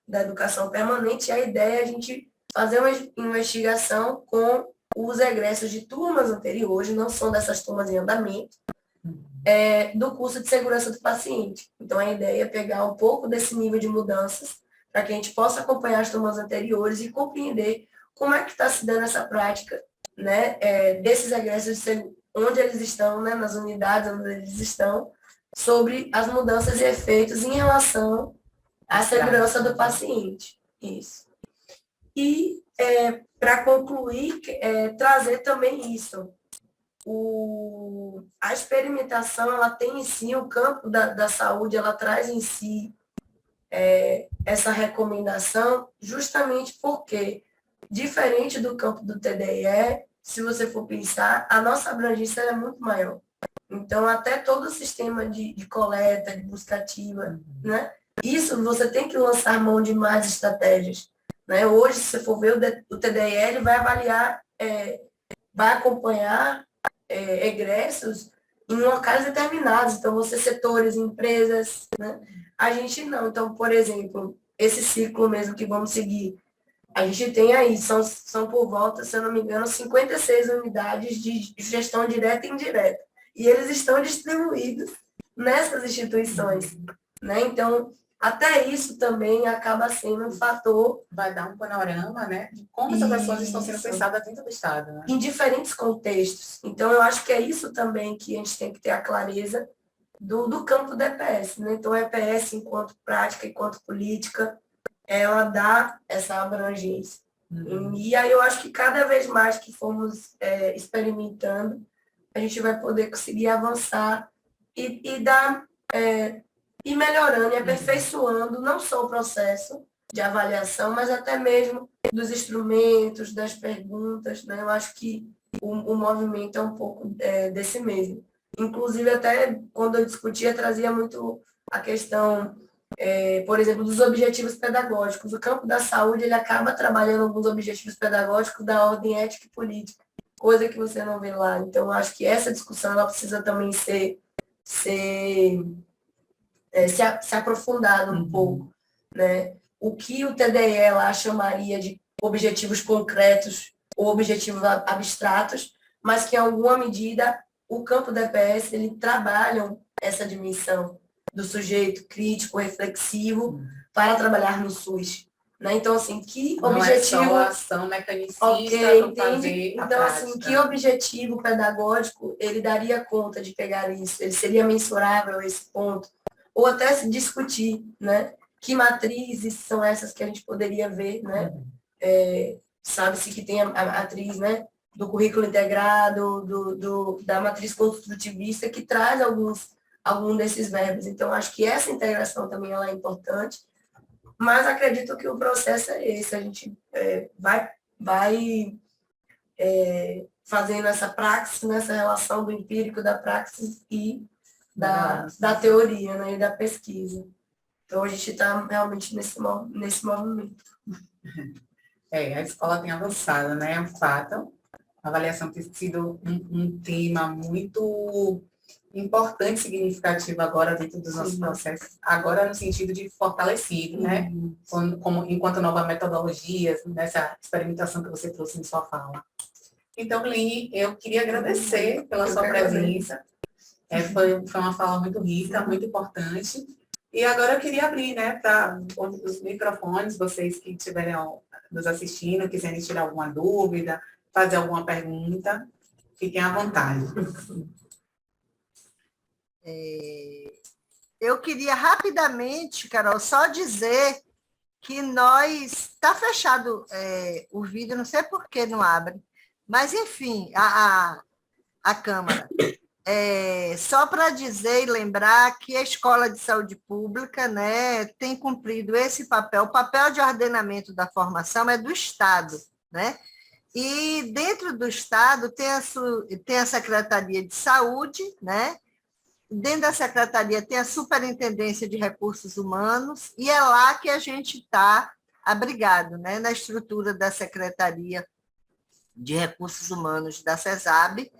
da educação permanente, e a ideia é a gente fazer uma investigação com os egressos de turmas anteriores, não são dessas turmas em andamento, do curso de segurança do paciente. Então, a ideia é pegar um pouco desse nível de mudanças para que a gente possa acompanhar as turmas anteriores e compreender como é que está se dando essa prática, né, desses egressos, onde eles estão, né, nas unidades onde eles estão, sobre as mudanças e efeitos em relação à segurança do paciente. Isso. E, para concluir, trazer também isso. A experimentação, ela tem em si, o campo da saúde, ela traz em si essa recomendação, justamente porque, diferente do campo do TDE, se você for pensar, a nossa abrangência é muito maior. Então, até todo o sistema de coleta, de busca ativa, né? Isso você tem que lançar mão de mais estratégias. Né? Hoje, se você for ver, o TDE ele vai avaliar, vai acompanhar egressos em locais determinados. Então, você setores, empresas, né? A gente não. Então, por exemplo, esse ciclo mesmo que vamos seguir, a gente tem aí, são por volta, se eu não me engano, 56 unidades de gestão direta e indireta. E eles estão distribuídos nessas instituições. Né? Então, até isso também acaba sendo um fator. Vai dar um panorama, né, de como essas ações estão sendo pensadas dentro do Estado. Né? Em diferentes contextos. Então, eu acho que é isso também que a gente tem que ter a clareza do campo da EPS. Né? Então, a EPS, enquanto prática, enquanto política, ela dá essa abrangência. E aí eu acho que cada vez mais que formos experimentando, a gente vai poder conseguir avançar e dar... e melhorando e aperfeiçoando não só o processo de avaliação, mas até mesmo dos instrumentos, das perguntas. Né? Eu acho que o movimento é um pouco desse mesmo. Inclusive, até quando eu discutia, trazia muito a questão, por exemplo, dos objetivos pedagógicos. O campo da saúde ele acaba trabalhando alguns objetivos pedagógicos da ordem ética e política, coisa que você não vê lá. Então, eu acho que essa discussão ela precisa também se aprofundado um pouco, né? O que o TDE lá chamaria de objetivos concretos ou objetivos abstratos, mas que, em alguma medida, o campo do EPS, ele trabalha essa dimensão do sujeito crítico, reflexivo, para trabalhar no SUS. Né? Então, assim, que não objetivo... é só a ação mecanicista Ok, para entende? fazer a Então, assim, prática. que objetivo pedagógico ele daria conta de pegar isso? Ele seria mensurável a esse ponto? Ou até se discutir, né? Que matrizes são essas que a gente poderia ver, né? Sabe-se que tem a matriz, né? Do currículo integrado, da matriz construtivista, que traz algum desses verbos. Então, acho que essa integração também ela é importante, mas acredito que o processo é esse, a gente vai fazendo essa praxis, nessa relação do empírico, da praxis e da teoria, né, e da pesquisa. Então, a gente está realmente nesse movimento. A escola tem avançado, né? É um fato. A avaliação tem sido um tema muito importante, significativo agora dentro dos nossos processos, agora no sentido de fortalecido, né? Enquanto nova metodologia, nessa experimentação que você trouxe em sua fala. Então, Lene, eu queria agradecer pela sua presença. Foi uma fala muito rica, muito importante. E agora eu queria abrir, né, para os microfones, vocês que estiverem nos assistindo, quiserem tirar alguma dúvida, fazer alguma pergunta, fiquem à vontade. Eu queria rapidamente, Carol, só dizer que está fechado o vídeo, não sei por que não abre, mas, enfim, a Câmara. Só para dizer e lembrar que a Escola de Saúde Pública, né, tem cumprido esse papel. O papel de ordenamento da formação é do Estado, né? E dentro do Estado tem a Secretaria de Saúde, né? Dentro da Secretaria tem a Superintendência de Recursos Humanos, e é lá que a gente está abrigado, né? Na estrutura da Secretaria de Recursos Humanos da CESAB,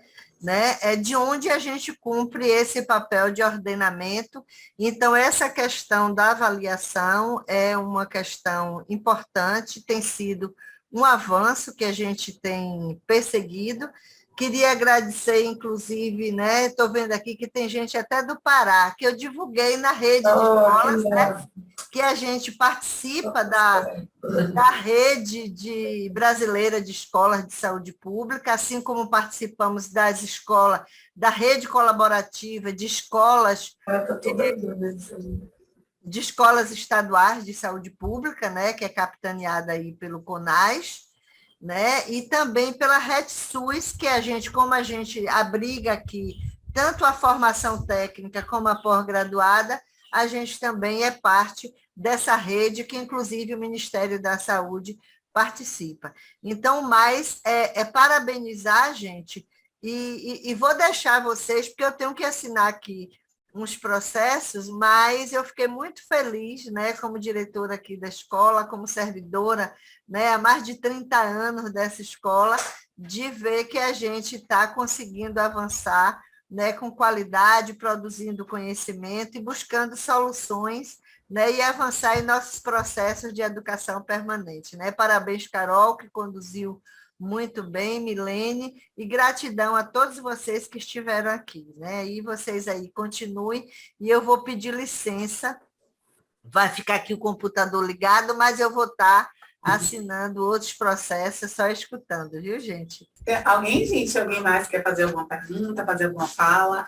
né? É de onde a gente cumpre esse papel de ordenamento. Então, essa questão da avaliação é uma questão importante, tem sido um avanço que a gente tem perseguido. Queria agradecer, inclusive, né? Estou vendo aqui que tem gente até do Pará, que eu divulguei na rede de escolas, né? Que a gente participa da rede brasileira de escolas de saúde pública, assim como participamos das escolas, da rede colaborativa de escolas estaduais de saúde pública, né, que é capitaneada aí pelo CONAS, né, e também pela RedSUS, que como a gente abriga aqui tanto a formação técnica como a pós-graduada, a gente também é parte dessa rede que, inclusive, o Ministério da Saúde participa. Então, mais parabenizar, gente, e vou deixar vocês, porque eu tenho que assinar aqui uns processos, mas eu fiquei muito feliz, né, como diretora aqui da escola, como servidora, né, há mais de 30 anos dessa escola, de ver que a gente está conseguindo avançar, né, com qualidade, produzindo conhecimento e buscando soluções, né, e avançar em nossos processos de educação permanente. Né? Parabéns, Carol, que conduziu muito bem, Milene, e gratidão a todos vocês que estiveram aqui. Né? E vocês aí continuem, e eu vou pedir licença, vai ficar aqui o computador ligado, mas eu vou estar assinando outros processos, só escutando, viu, gente? Alguém mais quer fazer alguma pergunta, fazer alguma fala?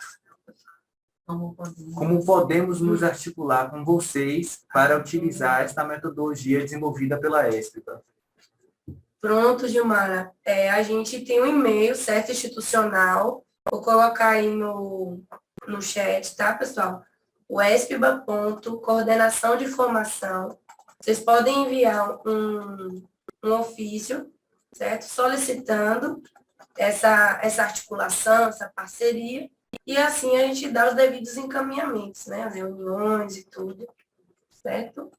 Como podemos nos articular com vocês para utilizar esta metodologia desenvolvida pela ESPBA? Pronto, Gilmara. A gente tem um e-mail, certo, institucional. Vou colocar aí no chat, tá, pessoal? O espba.coordenação de formação. Vocês podem enviar um ofício, certo? Solicitando essa articulação, essa parceria, e assim a gente dá os devidos encaminhamentos, né? As reuniões e tudo, certo?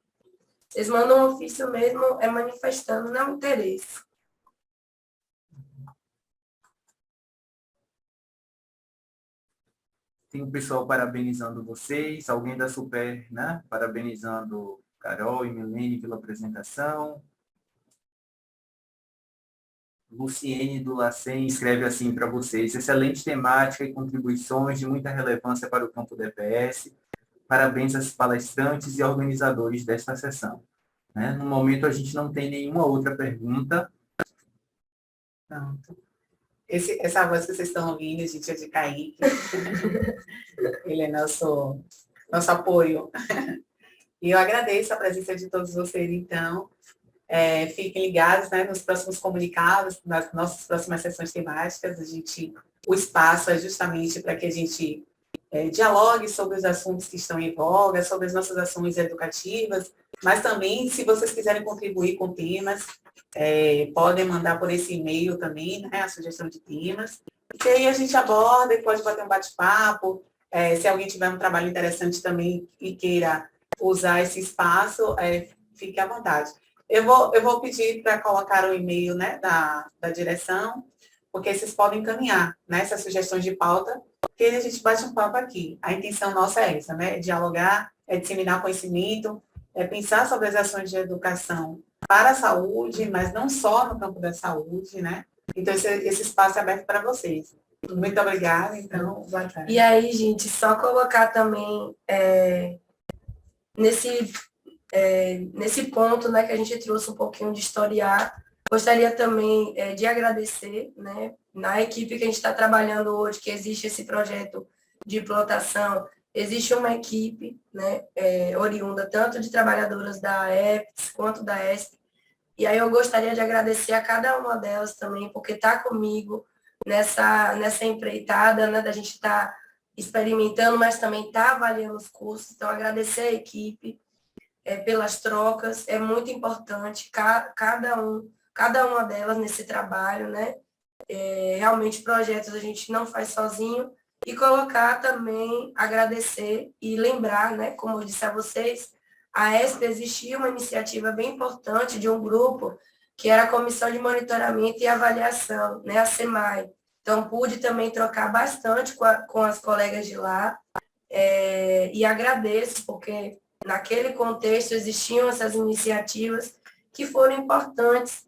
Vocês mandam um ofício mesmo, manifestando o interesse. Tem o pessoal parabenizando vocês, alguém da Super, né? Parabenizando Carol e Milene pela apresentação. Luciene do Lacem escreve assim para vocês: excelente temática e contribuições de muita relevância para o campo do EPS. Parabéns aos palestrantes e organizadores desta sessão. Né? No momento, a gente não tem nenhuma outra pergunta. Pronto. Essa voz que vocês estão ouvindo, gente, é de Kaique. Ele é nosso apoio. E eu agradeço a presença de todos vocês, então. Fiquem ligados, né, nos próximos comunicados, nas nossas próximas sessões temáticas. O espaço é justamente para que a gente dialogue sobre os assuntos que estão em voga, sobre as nossas ações educativas, mas também, se vocês quiserem contribuir com temas, podem mandar por esse e-mail também, né, a sugestão de temas, que aí a gente aborda e pode bater um bate-papo. Se alguém tiver um trabalho interessante também e queira usar esse espaço, fique à vontade. Eu vou pedir para colocar o e-mail, né, da direção, porque vocês podem encaminhar, né, essas sugestões de pauta, que a gente bate um papo aqui. A intenção nossa é essa, né, é dialogar, é disseminar conhecimento, é pensar sobre as ações de educação para a saúde, mas não só no campo da saúde, né? Então, esse espaço é aberto para vocês. Muito obrigada, então, boa tarde. E aí, gente, só colocar também nesse ponto, né, que a gente trouxe um pouquinho de historiar, gostaria também de agradecer, né, na equipe que a gente está trabalhando hoje, que existe esse projeto de implantação, existe uma equipe, né, oriunda tanto de trabalhadoras da EPS quanto da ESP, e aí eu gostaria de agradecer a cada uma delas também, porque está comigo nessa empreitada, né, da gente estar experimentando, mas também está avaliando os cursos, então agradecer a equipe pelas trocas, é muito importante, cada uma delas nesse trabalho, né? Realmente projetos a gente não faz sozinho, e colocar também, agradecer e lembrar, né, como eu disse a vocês, a ESP existia uma iniciativa bem importante de um grupo que era a Comissão de Monitoramento e Avaliação, né, a SEMAI. Então, pude também trocar bastante com as colegas de lá, e agradeço, porque naquele contexto existiam essas iniciativas que foram importantes,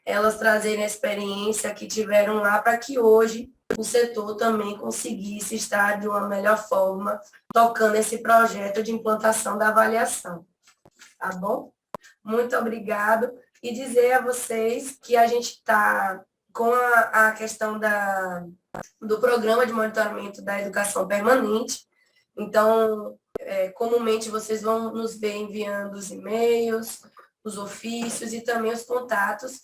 elas trazerem a experiência que tiveram lá para que hoje o setor também conseguisse estar de uma melhor forma tocando esse projeto de implantação da avaliação. Tá bom? Muito obrigado. E dizer a vocês que a gente está com a questão do programa de monitoramento da educação permanente. Então, comumente vocês vão nos ver enviando os e-mails, os ofícios e também os contatos,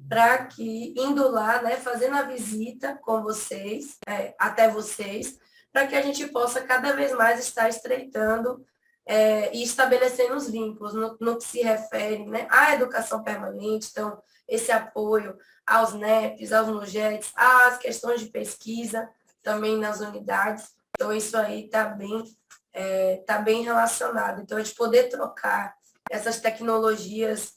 para que, indo lá, né, fazendo a visita com vocês, até vocês, para que a gente possa cada vez mais estar estreitando e estabelecendo os vínculos no que se refere, né, à educação permanente, então, esse apoio aos NEPs, aos NUGETs, às questões de pesquisa, também nas unidades. Então, isso aí está bem relacionado. Então, a gente poder trocar essas tecnologias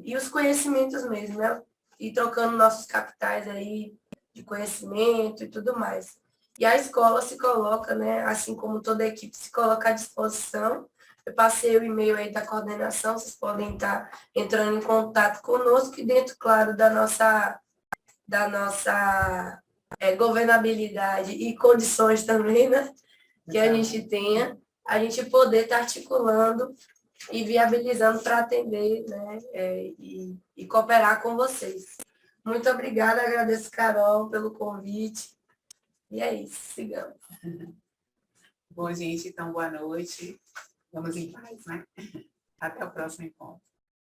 e os conhecimentos mesmo, né? E trocando nossos capitais aí de conhecimento e tudo mais. E a escola se coloca, né, assim como toda a equipe se coloca à disposição. Eu passei o e-mail aí da coordenação, vocês podem estar entrando em contato conosco e dentro, claro, da nossa governabilidade e condições também, né, que a gente tenha, a gente poder estar articulando e viabilizando para atender, né, e cooperar com vocês. Muito obrigada, agradeço, Carol, pelo convite. E é isso, sigamos. Bom, gente, então, boa noite. Vamos em paz, né? Até o próximo encontro.